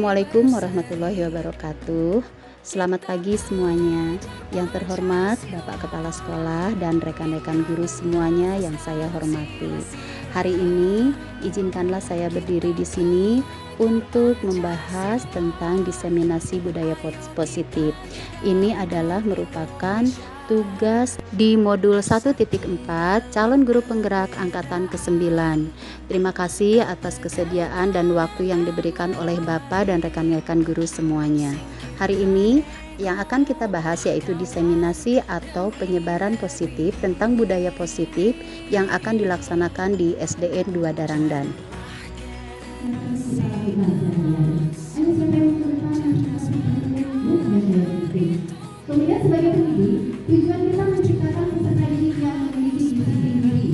Assalamualaikum warahmatullahi wabarakatuh. Selamat pagi semuanya. Yang terhormat Bapak Kepala Sekolah dan rekan-rekan guru semuanya yang saya hormati. Hari ini izinkanlah saya berdiri di sini untuk membahas tentang diseminasi budaya positif. Ini adalah merupakan tugas di modul 1.4 calon guru penggerak angkatan ke-9. Terima kasih atas kesediaan dan waktu yang diberikan oleh Bapak dan rekan-rekan guru semuanya. Hari ini yang akan kita bahas yaitu diseminasi atau penyebaran positif tentang budaya positif yang akan dilaksanakan di SDN 2 Darangdan. Kemudian sebagai pendidik, tujuan kita menciptakan peserta didik yang memiliki disiplin diri.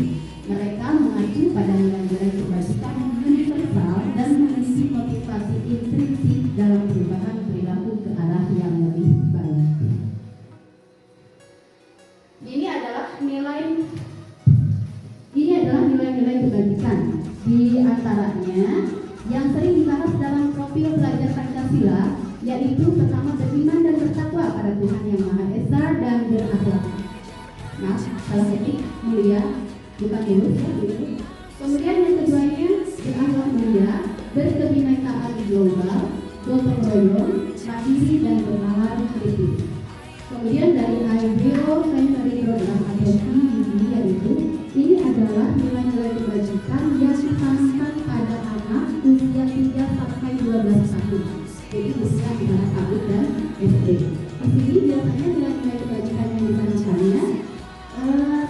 Mereka mengacu pada nilai-nilai kebajikan universal dan memiliki motivasi intrinsik dalam perubahan perilaku ke arah yang lebih baik. Ini adalah nilai-nilai kebajikan. Di antaranya yang sering dibahas dalam profil pelajar Pancasila, yaitu pertama beriman dan bertakwa pada Tuhan Yang Maha Esa dan berakhlak. Nah, salah etik, mulia, bukan lurus ya, gitu. Kemudian yang keduanya berakhlak mulia, berkebinekaan global, gotong royong, mandiri dan bernalar kritis. Kemudian dari ILO Mentoring Program atau PDB, yaitu ini adalah nilai-nilai kebajikan yang ditanamkan pada anak usia 3 sampai 12 tahun. Jadi usia di mana PAUD dan SD. Di sini biasanya nilai-nilai kebajikan yang ditanamkannya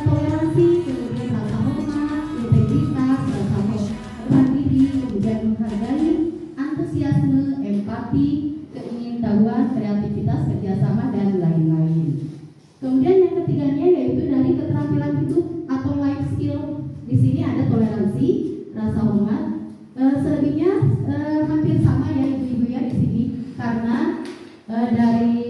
toleransi, kemudian rasa hormat, integritas, rasa hormat diri, kemudian menghargai, antusiasme, empati, keingintahuan, kreativitas, kerjasama dan lain-lain. Kemudian yang ketiganya yaitu dari keterampilan hidup atau life skill. Di sini ada toleransi, rasa hormat. Selebihnya hampir sama ya ibu-ibu ya di sini, karena dari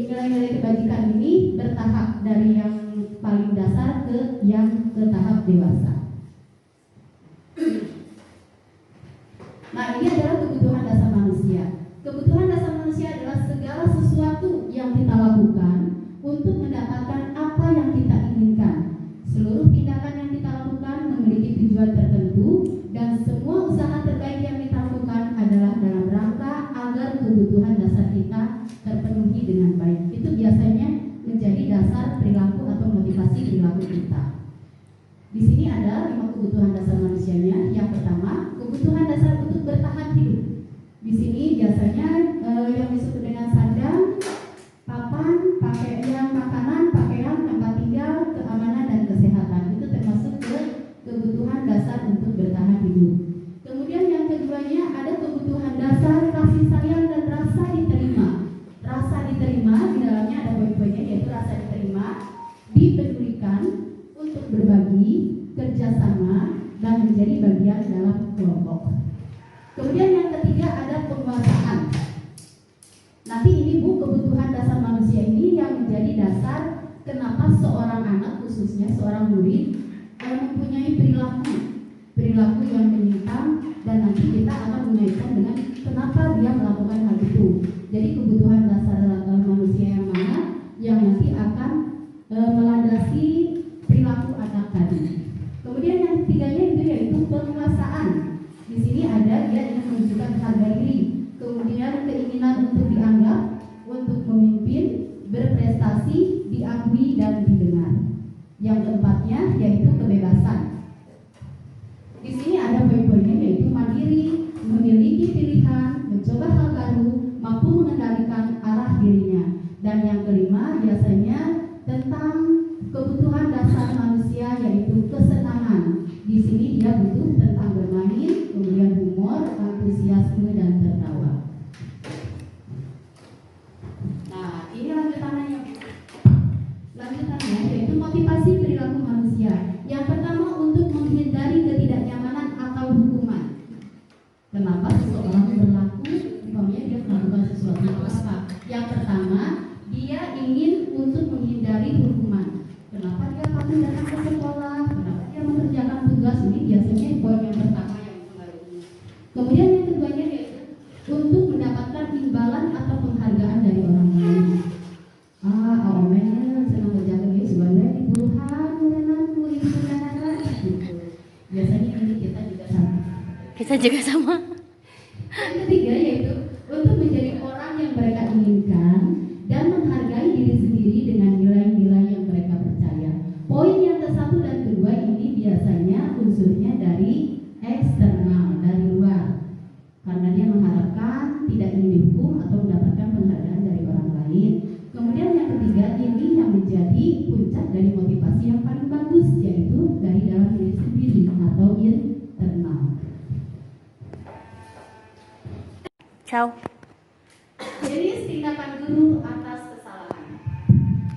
nilai-nilai kebajikan ini bertahap dari yang paling dasar ke yang ke tahap dewasa. Nah, ini adalah kebutuhan dasar manusia. Kebutuhan dasar manusia adalah segala sesuatu yang kita lakukan untuk mendapatkan apa yang kita inginkan. Seluruh tindakan yang kita lakukan memiliki tujuan tertentu dan semua usaha terbaik yang kita lakukan adalah dalam rangka agar kebutuhan dasar kita terpenuhi dengan baik. Itu biasanya menjadi dasar perilaku atau motivasi perilaku kita. Di sini ada 5 kebutuhan dasar manusianya. Yang pertama, kebutuhan dasar untuk bertahan hidup. Di sini biasanya yang disebut dengan sandang, papan, pakaian, makanan, pakaian, tempat tinggal, keamanan dan kesehatan. Itu termasuk kebutuhan dasar untuk bertahan hidup. Kemudian yang keduanya ada kebutuhan dasar kasih sayang dan rasa diterima. Rasa diterima di dalamnya ada poin-poinnya, yaitu rasa diterima, dipedulikan, untuk berbagi, kerjasama, dan menjadi bagian dalam kelompok. Kemudian yang ketiga ada penguasaan. Nanti ini Bu, kebutuhan dasar manusia ini yang menjadi dasar kenapa seorang anak, khususnya seorang murid, mempunyai perilaku yang menyimpang, dan nanti kita akan mengaitkan dengan kenapa dia melakukan hal itu. Jadi kebutuhan dasar manusia yang mana yang nanti akan melandasi perilaku anak tadi. Kemudian yang ketiganya itu yaitu penguasaan. Di sini ada dia ingin menunjukkan harga diri, kemudian keinginan untuk dianggap, untuk memimpin, berprestasi, diakui dan didengar. Yang keempatnya yaitu kebebasan. Di sini ada poin-poinnya yaitu mandiri, memiliki pilihan, mencoba hal baru, mampu mengendalikan arah dirinya. Dan yang kelima biasanya tentang kebutuhan dasar manusia yaitu kesenangan. Di sini dia butuh tentang bermain, kemudian humor, antusiasme dan tertawa. Nah, ini lanjutannya. Lanjutannya yaitu motivasi perilaku manusia. Yang pertama untuk menghindari ketidaknyamanan atau hukuman. Kenapa seseorang berlaku, umpamanya dia melakukan sesuatu apa? Yang pertama, dia ingin untuk menghindari hukuman. Kenapa dia kamu datang ke sekolah? Kenapa dia mengerjakan tugas? Ini biasanya poin yang pertama yang mempengaruhi. Kemudian yang keduanya yaitu untuk mendapatkan ngomel senang kerja kerja sebenarnya di Tuhan menanamku ibu negara gitu. Biasanya ini kita juga sama. Kita juga sama. Yang ketiga yaitu untuk menjadi orang yang mereka inginkan dan menghargai diri sendiri dengan nilai-nilai yang mereka percaya. Poin yang ke-1 dan kedua ini biasanya unsurnya dari eksternal, dari luar, karena dia mengharapkan tidak ingin dihukum atau mendapatkan penghargaan dari orang lain. Kemudian yang ketiga ini yang menjadi puncak dari motivasi yang paling bagus, yaitu dari dalam diri sendiri atau internal. Ciao. Jadi tindakan guru atas kesalahan.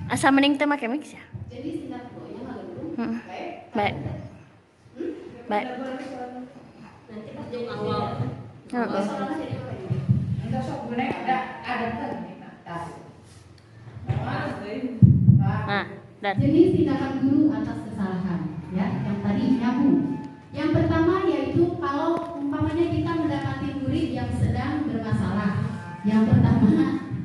Asa mending teh make mix ya. Jadi tindakan gurunya nggak guru. Baik. Baik. Baik. Nanti pas jam awal. Heeh. Soalnya jadi apa ini? Enggak sok gue ada kan Nah, dan Jenis tindakan guru atas kesalahan, ya. Yang tadi nyambung. Yang pertama yaitu kalau umpamanya kita mendapati murid yang sedang bermasalah. Yang pertama,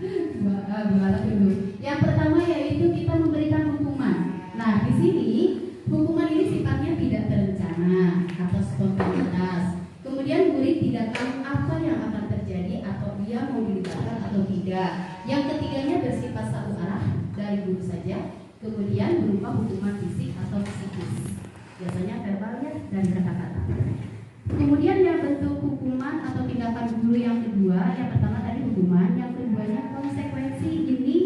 gimana dulu? Yang pertama yaitu kita memberikan hukuman. Nah, di sini hukuman ini sifatnya tidak terencana atau spontanitas. Kemudian murid tidak tahu apa yang akan terjadi atau dia mau dilibatkan atau tidak. Yang ketiganya bersifat satu arah dari guru saja. Kemudian berupa hukuman fisik atau psikis. Biasanya verbal ya dan kata-kata. Kemudian yang bentuk hukuman atau tindakan guru yang kedua, yang pertama tadi hukuman, yang keduanya konsekuensi. Ini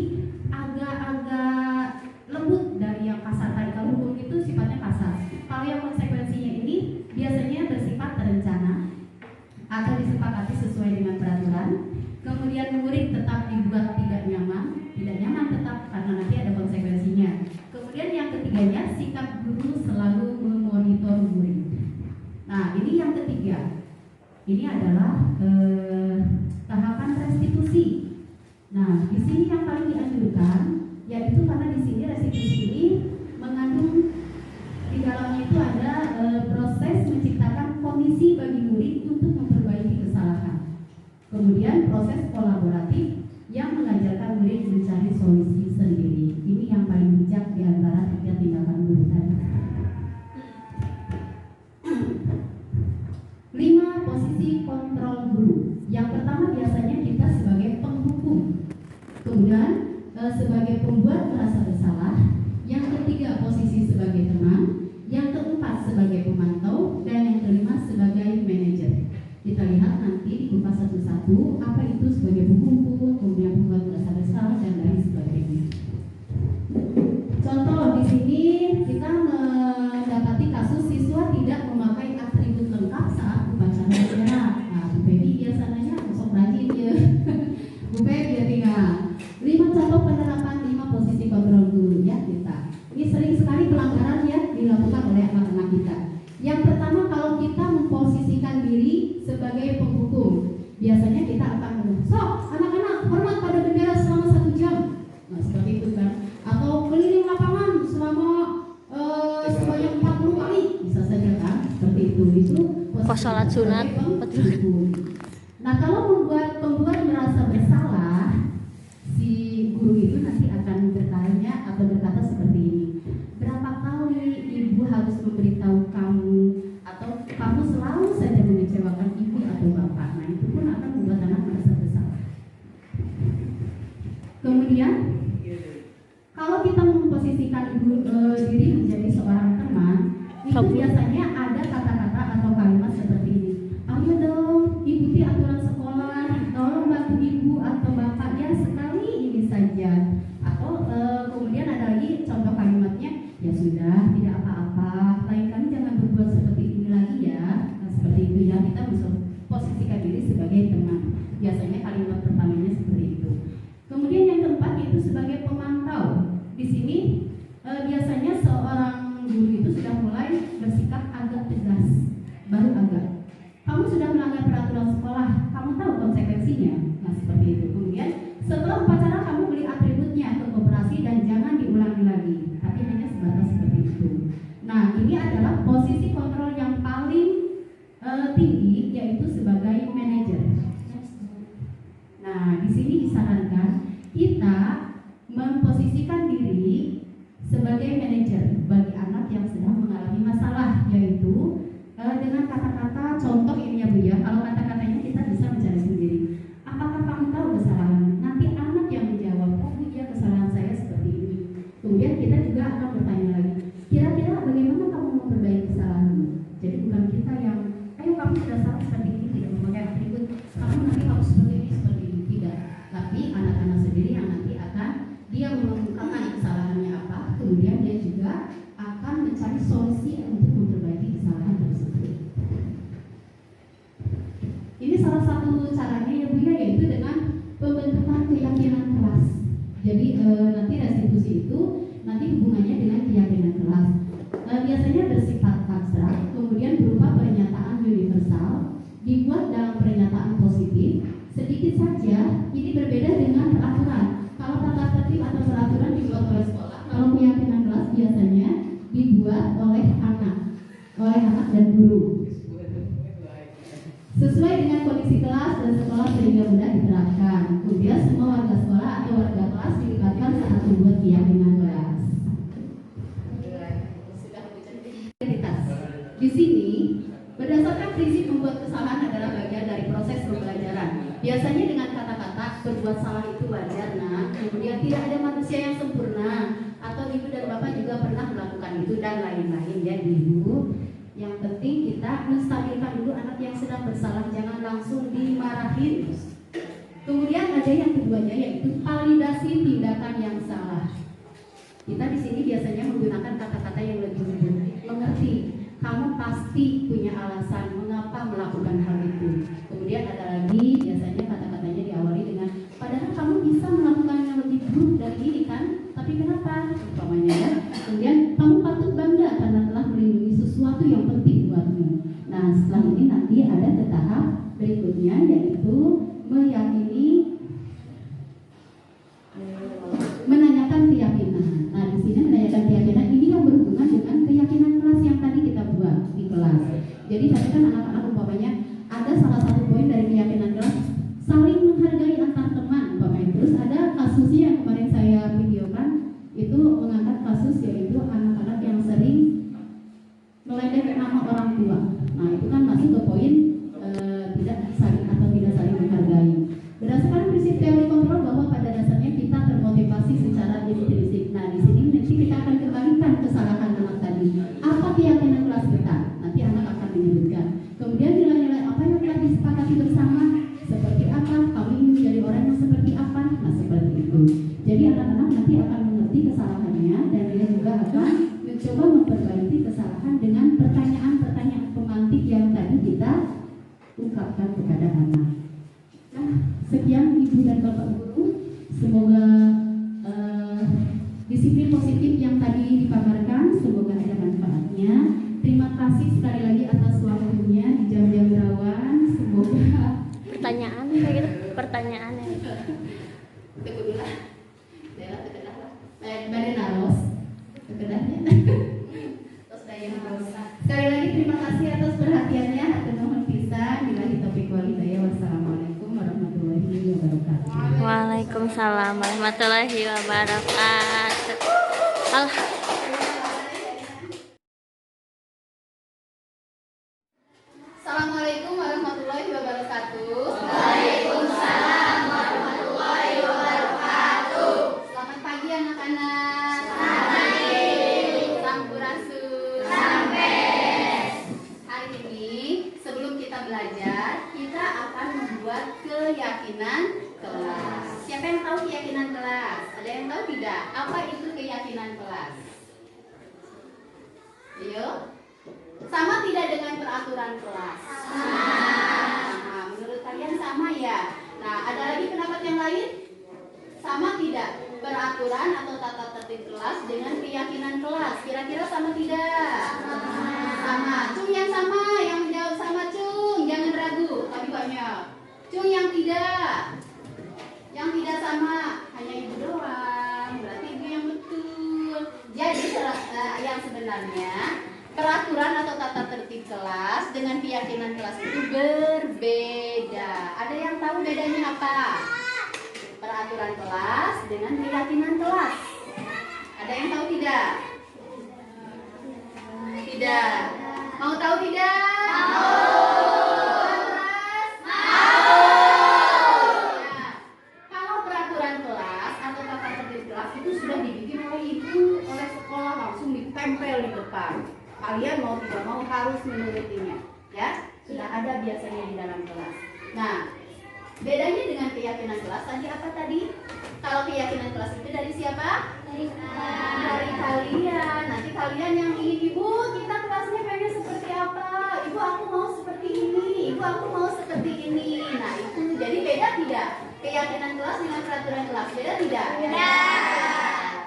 agak-agak lembut dari yang kasar tadi. Kalau hukum itu sifatnya kasar. Kalau yang konsekuensinya ini biasanya bersifat terencana atau disepakati sesuai dengan peraturan. Kemudian murid tetap dibuat tidak nyaman tetap karena nanti ada konsekuensinya. Kemudian yang ketiganya sikap guru selalu memonitor murid. Nah, ini yang ketiga. Ini adalah tahapan restitusi. Nah, di sini yang paling dianjurkan yaitu karena di sini restitusi ini mengandung di dalamnya itu ada proses menciptakan kondisi bagi murid untuk memperbaiki kesalahan. Kemudian proses kolaboratif yang mengajarkan murid mencari solusi sendiri. Ini yang paling bijak di antara tiga tindakan guru tadi. 5 posisi kontrol guru. Yang pertama biasanya kita sebagai penghukum. Kemudian sebagai pembuat merasa bersalah. Yang ketiga posisi sebagai teman. Yang keempat sebagai pemantau. Dan yang kelima sebagai manajer. Kita lihat nanti dikupas satu-satu apa itu sebagai penghukum, kemudian pembuat merasa bersalah dan lain sebagainya. Contoh di sini kita mendapati kasus siswa tidak memakai atribut lengkap saat upacara negara. Nah, Bu Pebi biasanya sok rajin ya. Bu Pebi ya tinggal. 5 contoh penerapan 5 posisi kontrol guru ya kita. Ini sering sekali pelanggaran ya dilakukan oleh anak-anak kita. Yang pertama kalau kita memposisikan diri sebagai penghukum, biasanya kita akan sok anak-anak hormat pada bendera selama 1 jam. Nah, seperti itu kan. Atau keliling lapangan selama sebanyak 40 kali bisa saja kan seperti itu. Itu Pas sholat sunat, betul. Nah, kalau pembuat merasa bersalah, si guru itu nanti akan bertanya atau berkata seperti ini. Berapa kali ibu harus memberitahu kamu atau kamu selalu saja mengecewakan ibu atau bapak. Nah, itu pun akan membuat anak merasa bersalah. Kemudian kalau kita memposisikan diri menjadi seorang teman, itu biasanya ada kata-kata atau kalimat seperti ini. Ayo dong, ikuti aturan sekolah, tolong bantu ibu atau bapak ya sekali ini saja. Atau kemudian ada lagi contoh kalimatnya, ya sudah, tidak apa-apa, lain kali jangan berbuat seperti ini lagi ya. Nah, seperti itu ya, kita bisa posisikan diri sebagai teman. Biasanya kalimat pertamanya seperti itu. Kemudian yang keempat yaitu sebagai pemantau. Di sini biasanya seorang guru itu sudah mulai bersikap agak tegas, baru agak. Kamu sudah melanggar peraturan sekolah, kamu tahu konsekuensinya. Nah, seperti itu. Kemudian setelah upacara kamu beli atributnya ke koperasi dan jangan diulangi lagi. Tapi hanya sebatas seperti itu. Nah, ini adalah posisi kontrol yang paling tinggi yaitu sebagai manajer. Nah, di sini disarankan kita memposisikan diri sebagai manajer bagi anak yang sedang mengalami masalah, yaitu dengan kata-kata contoh ini ya Bu ya. Kalau kata-katanya kita bisa mencari sendiri. Apakah kamu tahu kesalahan? Nanti anak yang menjawab, oh Bu ya kesalahan saya seperti ini. Kemudian kita juga akan bertanya lagi, kira-kira bagaimana kamu memperbaiki kesalahanmu? Jadi bukan kita yang, ayo kamu sudah salah seperti ini, tidak memakai atribut, kamu nanti harus seperti ini, tidak. Tapi anak-anak sendiri yang nanti akan dia mengungkapkan kesalahannya apa, kemudian dia juga akan mencari solusi untuk memperbaiki kesalahan tersebut. Ini salah satu caranya ya Bu ya, yaitu dengan pembentukan keyakinan kelas. Jadi nanti restitusi itu nanti hubungannya dengan keyakinan kelas. Biasanya bersifat abstrak, kemudian berupa pernyataan universal, dibuat dalam pernyataan positif. Sedikit saja, ini berbeda dengan peraturan. Kalau tata tertib atau peraturan dibuat oleh sekolah, kalau keyakinan kelas biasanya dibuat oleh anak dan guru. Sesuai dengan kondisi kelas dan sekolah sehingga mudah diterapkan. Kemudian semua warga sekolah atau warga kelas dilibatkan saat membuat keyakinan kelas. Di sini, berdasarkan prinsip membuat kesalahan adalah bagian dari proses pembelajaran. Biasanya dengan kata-kata berbuat salah itu wajar, nah. Kemudian tidak ada manusia yang sempurna, atau ibu dan bapak juga pernah melakukan itu dan lain-lain ya ibu. Yang penting kita menstabilkan dulu anak yang sedang bersalah, jangan langsung dimarahin. Kemudian ada yang keduanya yaitu validasi tindakan yang salah. Kita di sini biasanya menggunakan kata-kata yang lebih mengerti. Kamu pasti punya alasan mengapa melakukan hal itu. Kemudian ada lagi biasanya kata-katanya diawali dengan padahal kamu bisa melakukan yang lebih buruk dari ini kan, tapi kenapa? Umpamanya ya. Kemudian kamu patut bangga karena telah melindungi sesuatu yang penting buatmu. Nah setelah ini nanti ada ke tahap berikutnya yaitu meyakini, menanyakan keyakinan. Nah di sini menanyakan keyakinan ini yang berhubungan dengan keyakinan kelas yang tadi kita buat di kelas. Jadi tadi kan anak-anak umpamanya ada salah satu poin dari keyakinan kelas saling menghargai antar teman umpamanya. Terus ada kasusnya yang kemarin saya videokan itu mengangkat kasus yaitu anak-anak yang sering meledek nama orang tua. Nah itu kan masuk ke poin tidak saling atau tidak saling menghargai. Berdasarkan prinsip teori kontrol bahwa pada dasarnya kita termotivasi secara intrinsik. Nah di sini nanti kita akan kembalikan kesalahan anak tadi. Apa keyakinan kelas kita? Nanti anak akan menyebutkan. Kemudian nilai-nilai apa yang telah disepakati bersama? Seperti apa? Kamu ingin menjadi orang yang seperti apa? Nah seperti itu. Jadi anak-anak nanti akan mengerti kesalahannya dan dia juga akan mencoba memperbaiki kesalahan dengan pertanyaan-pertanyaan pemantik yang tadi kita ungkapkan kepada anak. Nah, sekian Ibu dan Bapak Guru. Semoga disiplin positif yang tadi dipaparkan, semoga ada manfaatnya. Terima kasih sekali lagi atas waktunya di jam-jam rawan. Semoga Pertanyaan kayak gitu, pertanyaannya. tekedah, tekedah, badan naros, tekedahnya. Terus daya naros. Sekali lagi terima kasih atas perhatiannya. Hatur nuhun pisan. Billahi taufiq wal hidayah. Wassalamualaikum warahmatullahi wabarakatuh. Waalaikumsalam warahmatullahi wabarakatuh. Assalamualaikum warahmatullahi wabarakatuh. Waalaikumsalam warahmatullahi wabarakatuh. Selamat pagi anak-anak. Selamat pagi. Sampurasun. Sampes. Hari ini sebelum kita belajar, kita akan membuat keyakinan kelas. Siapa yang tahu keyakinan kelas? Ada yang tahu tidak? Apa itu keyakinan kelas? Ayo. Sama tidak dengan peraturan kelas? Nah, menurut kalian sama ya? Nah, ada lagi pendapat yang lain? Sama tidak peraturan atau tata tertib kelas dengan keyakinan kelas? Kira-kira sama tidak? Sama. Cung yang sama, yang menjawab sama Cung, jangan ragu, tapi banyak. Cung yang tidak sama, hanya ibu doang, berarti ibu yang betul. Jadi yang sebenarnya peraturan atau tata tertib kelas dengan keyakinan kelas itu berbeda. Ada yang tahu bedanya apa? Peraturan kelas dengan keyakinan kelas. Ada yang tahu tidak? tempel di depan. Kalian mau tidak mau harus menurutinya, ya. Sudah ada biasanya di dalam kelas. Nah, bedanya dengan keyakinan kelas tadi apa tadi? Kalau keyakinan kelas itu dari siapa? Dari kalian. Nanti kalian yang ingin, ibu kita kelasnya pengen seperti apa? Ibu aku mau seperti ini. Ibu aku mau seperti ini. Nah itu jadi beda tidak? Keyakinan kelas dengan peraturan kelas beda tidak? Beda.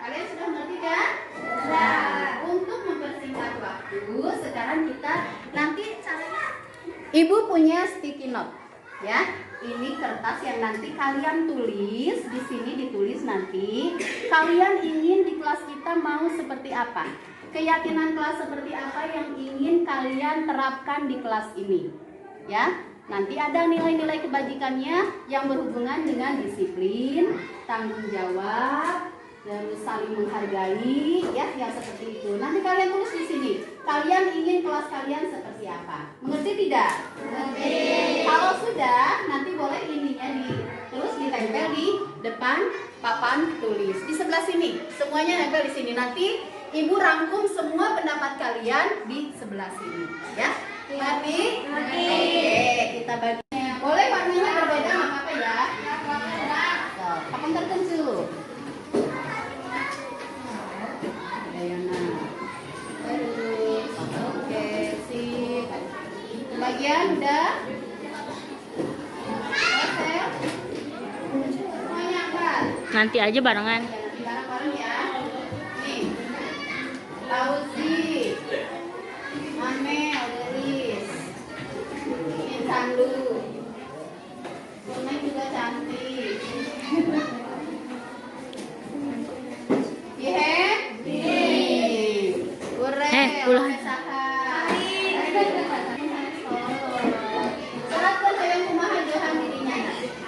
Kalian sudah mengerti kan? Nah, untuk mempersingkat waktu, sekarang kita nanti caranya. Ibu punya sticky note, ya. Ini kertas yang nanti kalian tulis, di sini ditulis nanti kalian ingin di kelas kita mau seperti apa. Keyakinan kelas seperti apa yang ingin kalian terapkan di kelas ini. Ya, nanti ada nilai-nilai kebajikannya yang berhubungan dengan disiplin, tanggung jawab, terus saling menghargai, ya, yang seperti itu. Nanti kalian tulis di sini. Kalian ingin kelas kalian seperti apa? Mengerti tidak? Mengerti. Kalau sudah, nanti boleh ininya terus ditempel di depan papan tulis. Di sebelah sini, semuanya nempel di sini. Nanti ibu rangkum semua pendapat kalian di sebelah sini, ya. Mengerti? Mengerti. Oke, kita bagi. Boleh warnanya berbeda, nggak apa-apa ya. Papan tertentu. Oke, sip. Bagian udah. Semuanya apa? Nanti aja barengan. Bareng-bareng ya. Nih. Lauzi, Amel, Deris, Intandu, Kunai juga cantik. Ihe? Ure, ulah.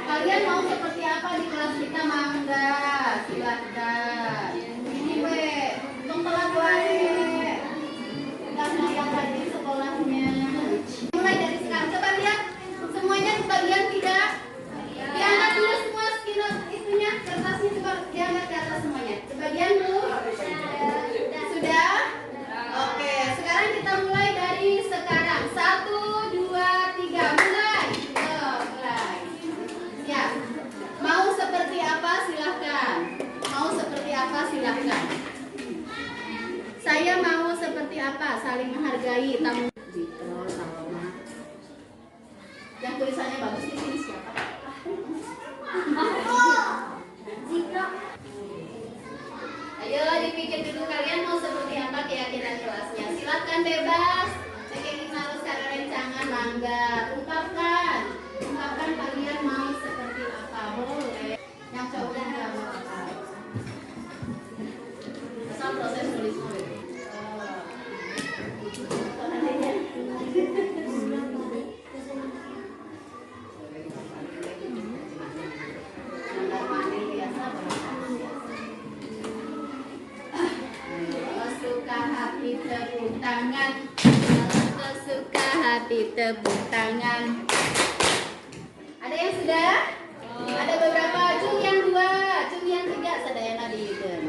Kalian mau seperti apa di kelas kita? Mangga, silahkan. Ini we, untung telat wae. Udah ngeliat tadi sekolahnya. Mulai dari sekarang, coba lihat semuanya sebagian tidak. Diangkat dulu semua skinot itunya, kertasnya coba diangkat ke atas semuanya. Sebagian dulu. Sudah? Oke, sekarang kita mulai dari sekarang. 1, 2, 3, mulai. Mulai. Siap. Mau seperti apa silahkan. Mau seperti apa silahkan. Saya mau seperti apa? Saling menghargai. Tamu. Zikro, Saloma. Yang tulisannya bagus di sini siapa? Zikro. Ayo dipikir dulu kalian mau seperti apa keyakinan kelasnya. Silakan bebas. Saking harus karena rencangan mangga. Ungkapkan kalian mau seperti apa. Boleh. Yang cowoknya nggak mau apa. Asal proses tulis dulu. Tepuk tangan, kalau suka hati tepuk tangan. Ada yang sudah? Ada beberapa. Cung yang 2, cung yang 3, sadayana diikeun.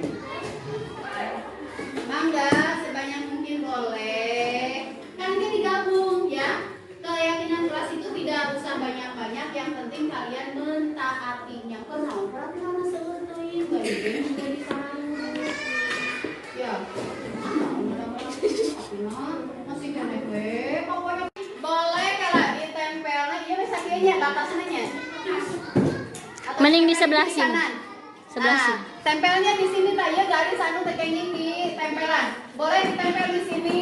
Mangga sebanyak mungkin boleh. Kan ini digabung ya. Keyakinan kelas itu tidak usah banyak-banyak, yang penting kalian mentaatinya. Kenal peraturan seutuin, baik juga disambut. Ya. Masih kena gue, pokoknya boleh kalau ditempelnya, iya bisa kayaknya batasannya. Mending di sebelah sini. Sebelah sini. Tempelnya di sini tak ya, garis anu tekengin di tempelan. Boleh ditempel di sini.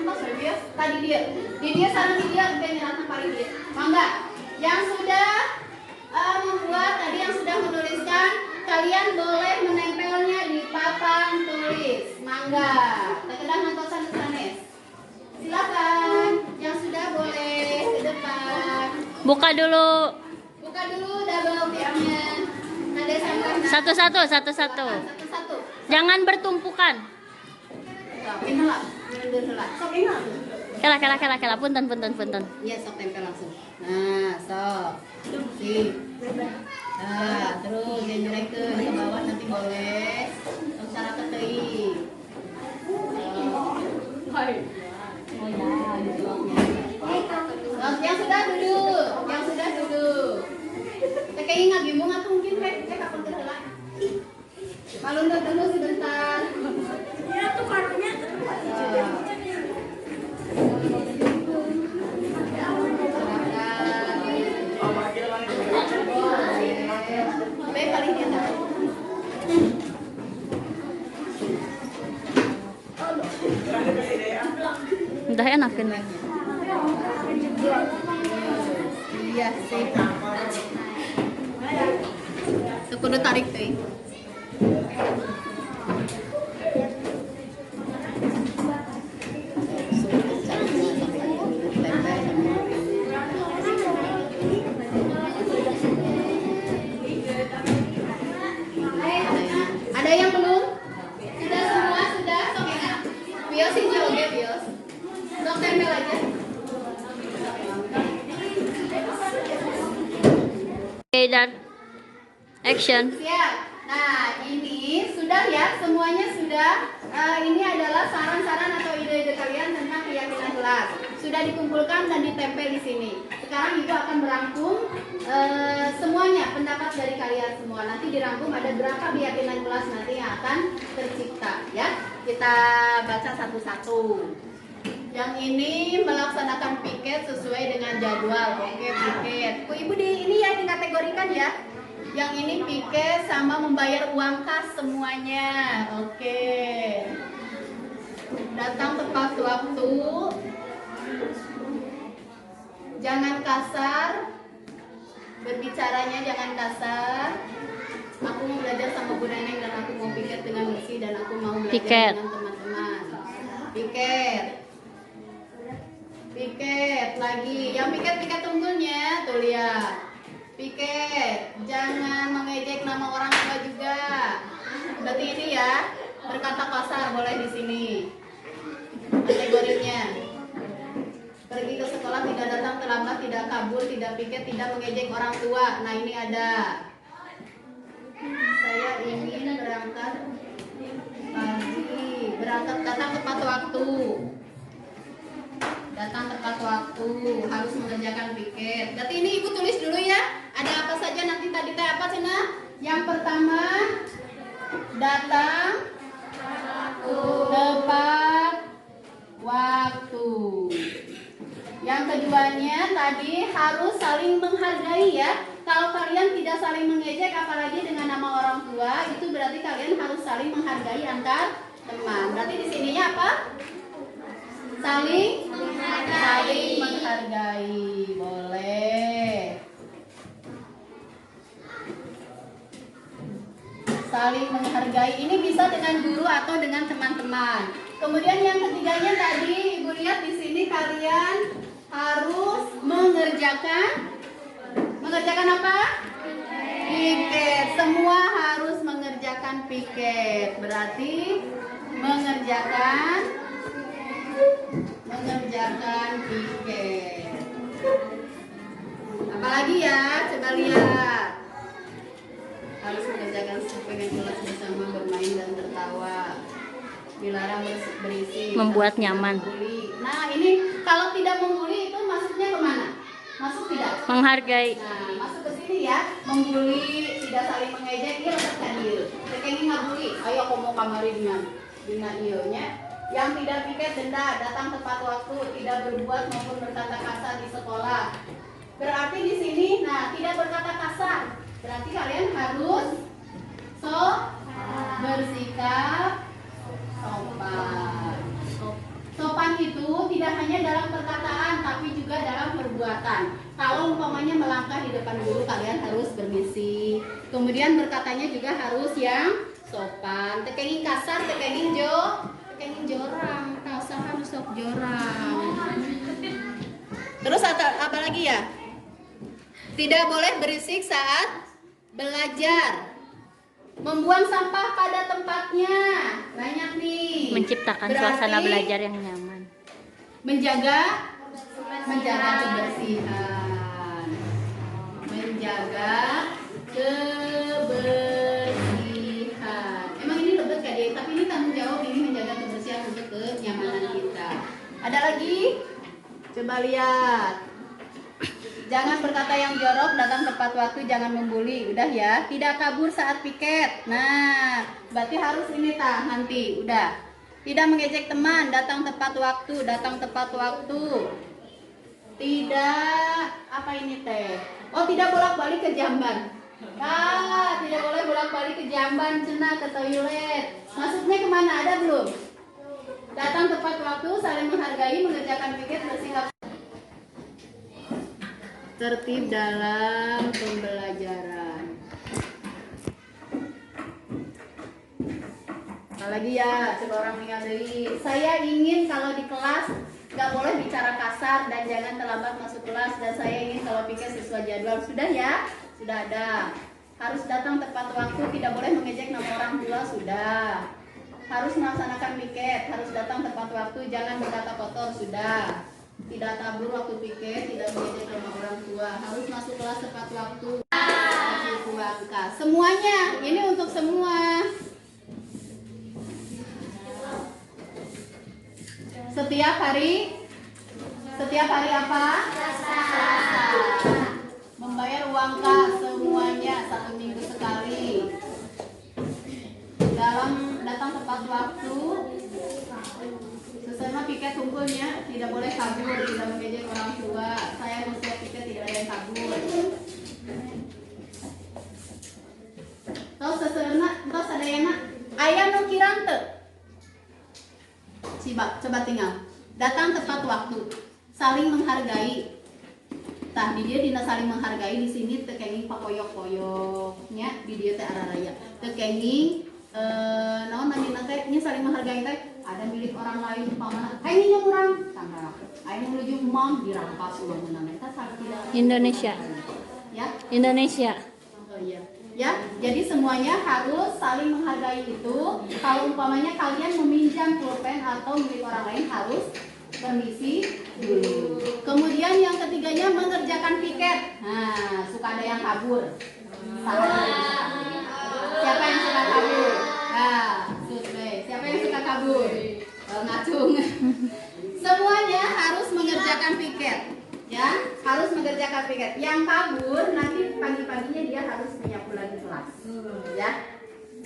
Mas dia tadi dia sana di dia pengen paling dia. Mangga. Yang sudah membuat tadi, yang sudah menuliskan, kalian boleh menempelnya di papan tulis. Mangga. Terkedah nantosan sanes. Silakan. Yang sudah boleh ke depan. Buka dulu. Buka dulu double PR-nya. Ada sampai Satu-satu. satu-satu. Jangan bertumpukan. Sok ingat. Mundur heula. Sok ingat. Kela. Punten. Iya, sok tempel langsung. Nah, sok. Sip. Nah, terus dijelekkeun ke bawah nanti boleh. Cara ke teuing. Dah enak kan? Iya sih. Kudu tarik tuh. Ada yang belum? Sudah semua? Sudah? Sok ya? Bios ini oke, Bios. Sok tempel aja. Oke, dan action. Siap. Nah, ini sudah ya, semuanya sudah. Ini adalah saran-saran atau ide-ide kalian tentang keyakinan kelas. Sudah dikumpulkan dan ditempel di sini. Sekarang Ibu akan merangkum semuanya pendapat dari kalian semua. Nanti dirangkum ada berapa keyakinan kelas nanti yang akan tercipta ya. Kita baca satu-satu. Yang ini melaksanakan piket sesuai dengan jadwal. Oke, piket. Bu Ibu ini ya dikategorikan ya. Yang ini piket sama membayar uang kas semuanya. Oke. Datang tepat waktu. Jangan kasar. Berbicaranya jangan kasar. Aku mau belajar sama Bu Neneng dan aku mau piket dengan misi dan aku mau belajar Piket. dengan teman-teman. Piket. Piket lagi. Yang piket tunggulnya tuh lihat. Piket, jangan mengejek nama orang tua juga. Berarti ini ya, berkata kasar boleh di sini. Kategorinya. Pergi ke sekolah tidak datang terlambat, tidak kabur, tidak piket, tidak mengejek orang tua. Nah, ini ada. Saya ingin berangkat pagi, berangkat datang tepat waktu. Datang tepat waktu, harus mengerjakan piket. Berarti ini Ibu tulis dulu ya. Ada apa saja nanti tadi teh apa Cina? Yang pertama datang tepat waktu. Yang keduanya tadi harus saling menghargai ya. Kalau kalian tidak saling mengejek apalagi dengan nama orang tua, itu berarti kalian harus saling menghargai antar teman. Berarti di sininya apa? Saling menghargai. Boleh. Saling menghargai ini bisa dengan guru atau dengan teman-teman. Kemudian yang ketiganya tadi Ibu lihat di sini kalian harus mengerjakan apa? Piket. Semua harus mengerjakan piket. Berarti mengerjakan piket. Apalagi ya? Coba lihat. Harus mengerjakan dengan kelas bersama, bermain dan tertawa. Dilarang berisi. Membuat nyaman. Nah, ini kalau tidak membuli itu masuknya kemana? Masuk tidak? Menghargai. Nah, masuk ke sini ya. Membuli, tidak saling mengejek, iya letakkan dia. Tekengin ngabuli. Ayo komo kamari dengan ionya. Yang tidak piket denda, datang tepat waktu, tidak berbuat maupun berkata kasar di sekolah. Berarti di sini, nah tidak berkata kasar. Berarti kalian harus bersikap sopan. Sopan itu tidak hanya dalam perkataan, tapi juga dalam perbuatan. Kalau umpamanya melangkah di depan guru, kalian harus bermisi. Kemudian berkatanya juga harus yang sopan. Tekengin kasar, tekengin jorang. Kasar harus sok jorang. Terus apa lagi ya? Tidak boleh berisik saat belajar. Membuang sampah pada tempatnya. Banyak nih. Menciptakan suasana belajar yang nyaman. Menjaga kebersihan. Menjaga kebersihan. Emang ini lebet Kak Dek, tapi ini tanggung jawab ini menjaga kebersihan untuk kenyamanan kita. Ada lagi? Coba lihat. Jangan berkata yang jorok, datang tepat waktu, jangan membuli. Udah ya, tidak kabur saat piket. Nah, berarti harus ini nanti. Udah. Tidak mengejek teman, datang tepat waktu, Tidak, apa ini teh? Oh, tidak bolak-balik ke jamban. Tidak boleh bolak-balik ke jamban, Cina, ke toilet. Masuknya kemana? Ada belum? Datang tepat waktu, saling menghargai, mengerjakan piket, bersikap tertib dalam pembelajaran. Apalagi ya, coba orang ingat dari. Saya ingin kalau di kelas nggak boleh bicara kasar dan jangan terlambat masuk kelas, dan saya ingin kalau piket sesuai jadwal. Sudah ya? Sudah ada. Harus datang tepat waktu, tidak boleh mengejek nama orang tua. Sudah. Harus melaksanakan piket, harus datang tepat waktu, jangan berkata kotor. Sudah. Tidak tabur waktu piket, tidak mengejek nama orang tua. Harus masuk kelas tepat waktu. Semuanya, ini untuk semua. Setiap hari apa? Selasa. Membayar uang kas semuanya 1 minggu sekali. Datang tepat waktu. Sesama piket kumpulnya, tidak boleh kabur, tidak mengejek orang tua. Saya mau siap piket, tidak ada yang kabur. Tos ada yang ayam nukiran teu. Coba tinggal. Datang tepat waktu, saling menghargai. Tah di dia dina saling menghargai, di sini tekenging pakoyok-koyoknya, di dia teh araraya. Tekenging naon namina teh nya saling menghargai teh ada milik orang lain umpamana ini nya urang tangga aya menuju mom dirampas uang menang eta tidak Indonesia. Ya. Indonesia. Oh iya. Ya, jadi semuanya harus saling menghargai itu. Kalau umpamanya kalian meminjam pulpen atau milik orang lain harus permisi dulu. Kemudian yang ketiganya mengerjakan piket. Nah, suka ada yang kabur. Siapa yang suka kabur? Nah, siapa yang suka kabur? Ngacung. Semuanya harus mengerjakan piket. Ya, harus mengerjakan piket. Yang kabur nanti pagi-paginya dia harus menyapu lagi kelas. Ya.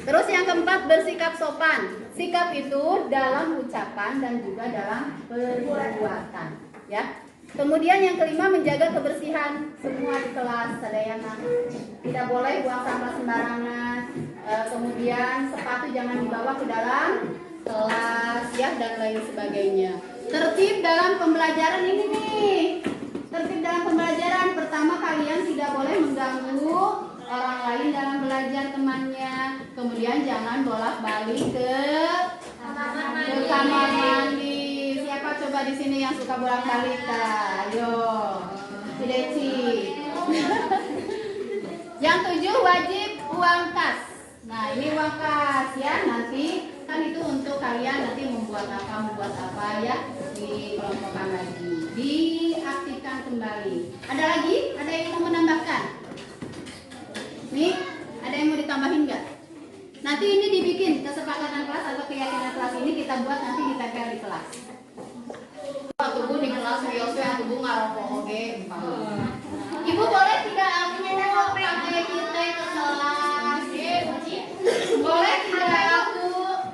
Terus yang keempat, bersikap sopan. Sikap itu dalam ucapan dan juga dalam perbuatan. Ya. Kemudian yang kelima, menjaga kebersihan semua di kelas. Ada yang tidak boleh buang sampah sembarangan. Kemudian sepatu jangan dibawa ke dalam kelas, ya, dan lain sebagainya. Tertib dalam pembelajaran ini nih. Tertib dalam pembelajaran, pertama kalian tidak boleh mengganggu orang lain dalam belajar temannya. Kemudian jangan bolak-balik ke kamar mandi. Siapa coba di sini yang suka bolak-balik? Ayo, Si Deci. Yang 7, wajib uang kas. Nah, ini uang kas ya. Nanti kan itu untuk kalian nanti membuat apa ya, dikelompokkan lagi, diaktifkan kembali. Ada lagi? Ada yang mau menambahkan? Nih, ada yang mau ditambahin nggak? Nanti ini dibikin kesepakatan kelas atau keyakinan kelas ini kita buat nanti ditempel di kelas. Tubuh di kelas biasa tubuh ngarokok oke. Ibu boleh tidak aku pakai kita ke kelas? Boleh tidak aku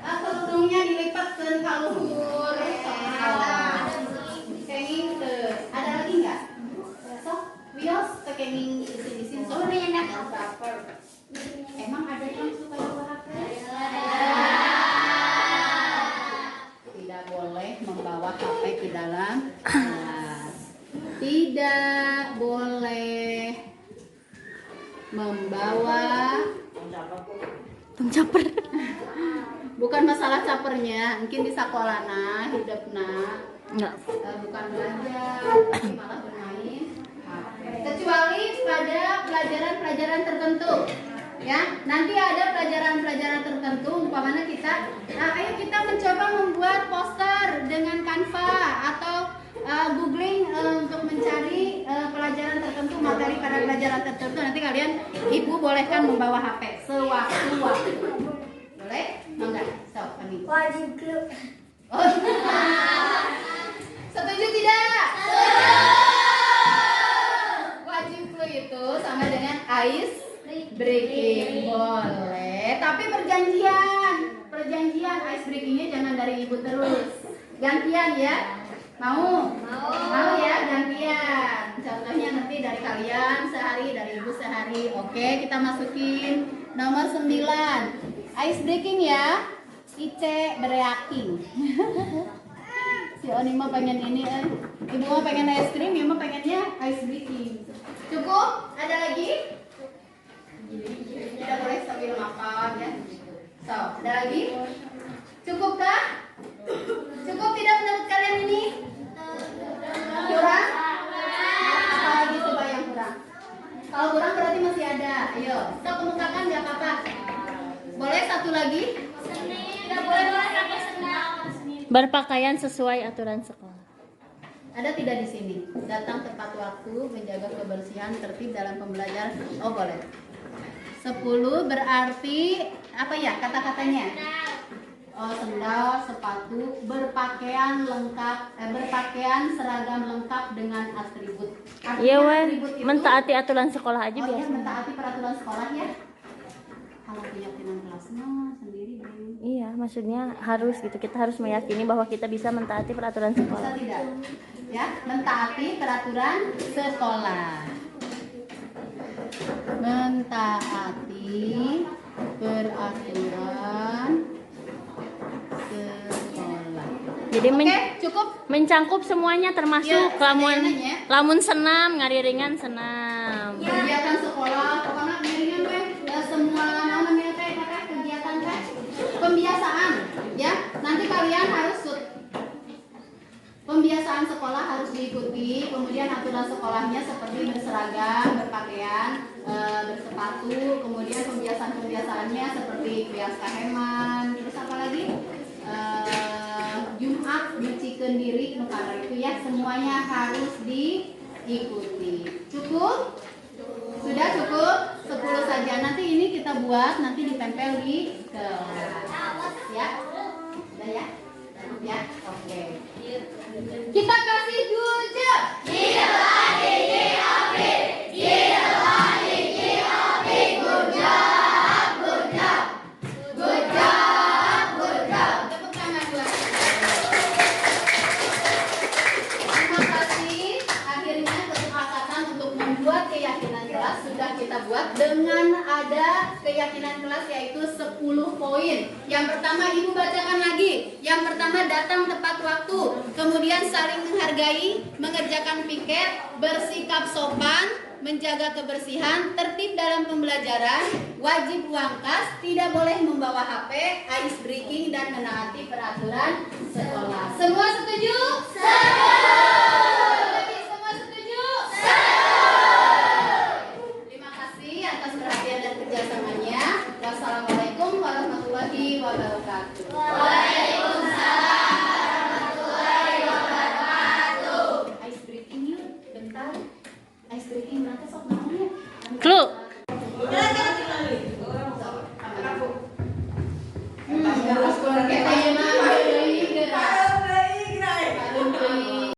kerudungnya dilipatkan ke luhur? Kenging ke. Ada lagi nggak? Sok, wios kenging di sini. Soalnya yang emang ada yang suka bawa HP? Tidak boleh membawa HP ke dalam kelas. Tidak boleh membawa Caper. bukan masalah capernya, mungkin di sekolahna, hidupna Enggak. bukan belajar, tapi malah bermain HP. Kecuali pada pelajaran-pelajaran tertentu. Ya, nanti ada pelajaran-pelajaran tertentu, umpamanya ayo kita mencoba membuat poster dengan Canva atau googling untuk mencari pelajaran tertentu, materi pada pelajaran tertentu. Nanti kalian, ibu bolehkan membawa HP sewaktu-waktu. Boleh? Enggak? Wajib clue. Oh. Setuju tidak? Wajib clue itu sama dengan ice breaking. Boleh, tapi perjanjian ice breakingnya jangan dari ibu terus, gantian ya. Mau ya, gantian. Contohnya nanti dari kalian sehari, dari ibu sehari. Oke, kita masukin nomor 9, ice breaking ya. Ice bereaking. Si Oni mah pengen ini, Ibu mah pengen es krim, Ibu mah pengennya ice breaking. Cukup? Ada lagi? Tidak boleh sambil makan ya. So, ada lagi? Cukupkah? Cukup tidak menurut kalian ini? Kurang? Apa lagi coba yang kurang? Kalau kurang berarti masih ada. Ayo, kita kemukakan nggak apa-apa. Boleh satu lagi? Tidak boleh pakai sendal. Berpakaian sesuai aturan sekolah. Ada tidak di sini? Datang tepat waktu, menjaga kebersihan, tertib dalam pembelajaran. Oh boleh. 10 berarti apa ya kata-katanya? Oh sendal, sepatu, berpakaian lengkap, berpakaian seragam lengkap dengan atribut. Iya weh, atribut itu- mentaati aturan sekolah aja Oh iya, biasa. mentaati peraturan sekolah ya. Kalau keyakinan kelasnya sendiri Bang. Iya, maksudnya harus gitu. Kita harus meyakini bahwa kita bisa mentaati peraturan Bisa sekolah. tidak? Ya, mentaati peraturan sekolah. Mentaati peraturan sekolah. Jadi Oke, cukup. mencangkup semuanya termasuk Iya, lamun ada yang nanya. lamun senam, ngariringan senam. Kegiatan sekolah, pokoknya biarin weh semua namanya teh kegiatan teh pembiasaan, ya. Nanti kalian harus pembiasaan sekolah harus diikuti, kemudian aturan sekolahnya seperti berseragam, berpakaian, bersepatu, kemudian pembiasaan-pembiasaannya seperti bias kaheman, terus apa lagi? Jumat nyucikan diri, karena itu ya semuanya harus diikuti. Cukup? Sudah cukup? 10 saja. Nanti ini kita buat, nanti ditempel di kelas. Ya? Udah ya? Ya? Oke. Kita kasih good job. Tepuk tangan buat terima kasih. Akhirnya kesepakatan untuk membuat keyakinan kelas sudah kita buat dengan ada keyakinan kelas yaitu 10 poin. Yang pertama Ibu bacakan lagi. Yang pertama datang tepat waktu, kemudian saling menghargai, mengerjakan piket, bersikap sopan, menjaga kebersihan, tertib dalam pembelajaran, wajib uang kas, tidak boleh membawa HP, ice breaking dan menaati peraturan sekolah. Semua setuju?